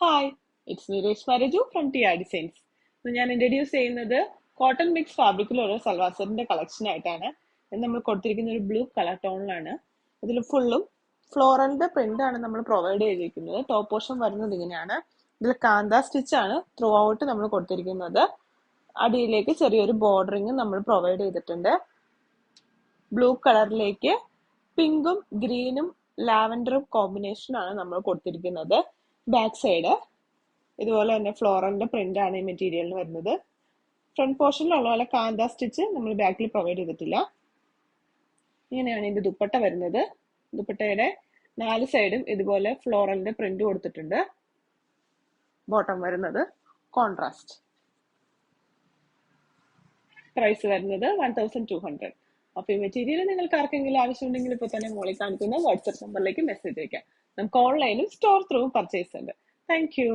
Hi, it's me Reshma Raju from T R designs. ഇന്ന് ഞാൻ introduce ചെയ്യുന്നത് കോട്ടൺ മിക്സ് ഫാബ്രിക്കിലുള്ള സൽവാർ സെറ്റിന്റെ കളക്ഷൻ ആയിട്ടാണ്. ഇത് നമ്മൾ കൊടുത്തിരിക്കുന്ന ഒരു ബ്ലൂ കളർ ടോണിലാണ്. ഇതിൽ ഫുള്ളും ഫ്ലോറലിന്റെ പ്രിന്റ് ആണ് നമ്മൾ പ്രൊവൈഡ് ചെയ്തിരിക്കുന്നത്. ടോപ്പ് പോർഷൻ വരുന്നത് ഇങ്ങനെയാണ്. ഇതിൽ കാന്ത സ്റ്റിച്ച് ആണ് ത്രൂ ഔട്ട് നമ്മൾ കൊടുത്തിരിക്കുന്നത്. അടിയിലേക്ക് ചെറിയൊരു ബോർഡറിങ് നമ്മൾ പ്രൊവൈഡ് ചെയ്തിട്ടുണ്ട്. ബ്ലൂ കളറിലേക്ക് പിങ്കും ഗ്രീനും ലാവൻഡറും കോമ്പിനേഷൻ ആണ് നമ്മൾ കൊടുത്തിരിക്കുന്നത്. ബാക്ക് സൈഡ് ഇതുപോലെ തന്നെ ഫ്ലോറലിന്റെ പ്രിന്റ് ആണ് ഈ മെറ്റീരിയലിന് വരുന്നത്. ഫ്രണ്ട് പോർഷനിലുള്ള പോലെ കാന്ത സ്റ്റിച്ച് നമ്മൾ ബാക്കിൽ പ്രൊവൈഡ് ചെയ്തിട്ടില്ല. ഇങ്ങനെയാണ് ഇതിന്റെ ദുപ്പട്ട വരുന്നത്. ദുപ്പട്ടയുടെ 4 സൈഡും ഇതുപോലെ ഫ്ലോറലിന്റെ പ്രിന്റ് കൊടുത്തിട്ടുണ്ട്. ബോട്ടം വരുന്നത് കോൺട്രാസ്റ്റ്. പ്രൈസ് വരുന്നത് 1200. അപ്പൊ ഈ മെറ്റീരിയൽ നിങ്ങൾക്ക് ആർക്കെങ്കിലും ആവശ്യമുണ്ടെങ്കിൽ ഇപ്പോൾ തന്നെ മോളിൽ കാണിക്കുന്ന വാട്സ്ആപ്പ് നമ്പറിലേക്ക് മെസ്സേജ് അയക്കാം. നമുക്ക് ഓൺലൈനും സ്റ്റോർ ത്രൂവും പർച്ചേസ് ഉണ്ട്. Thank you.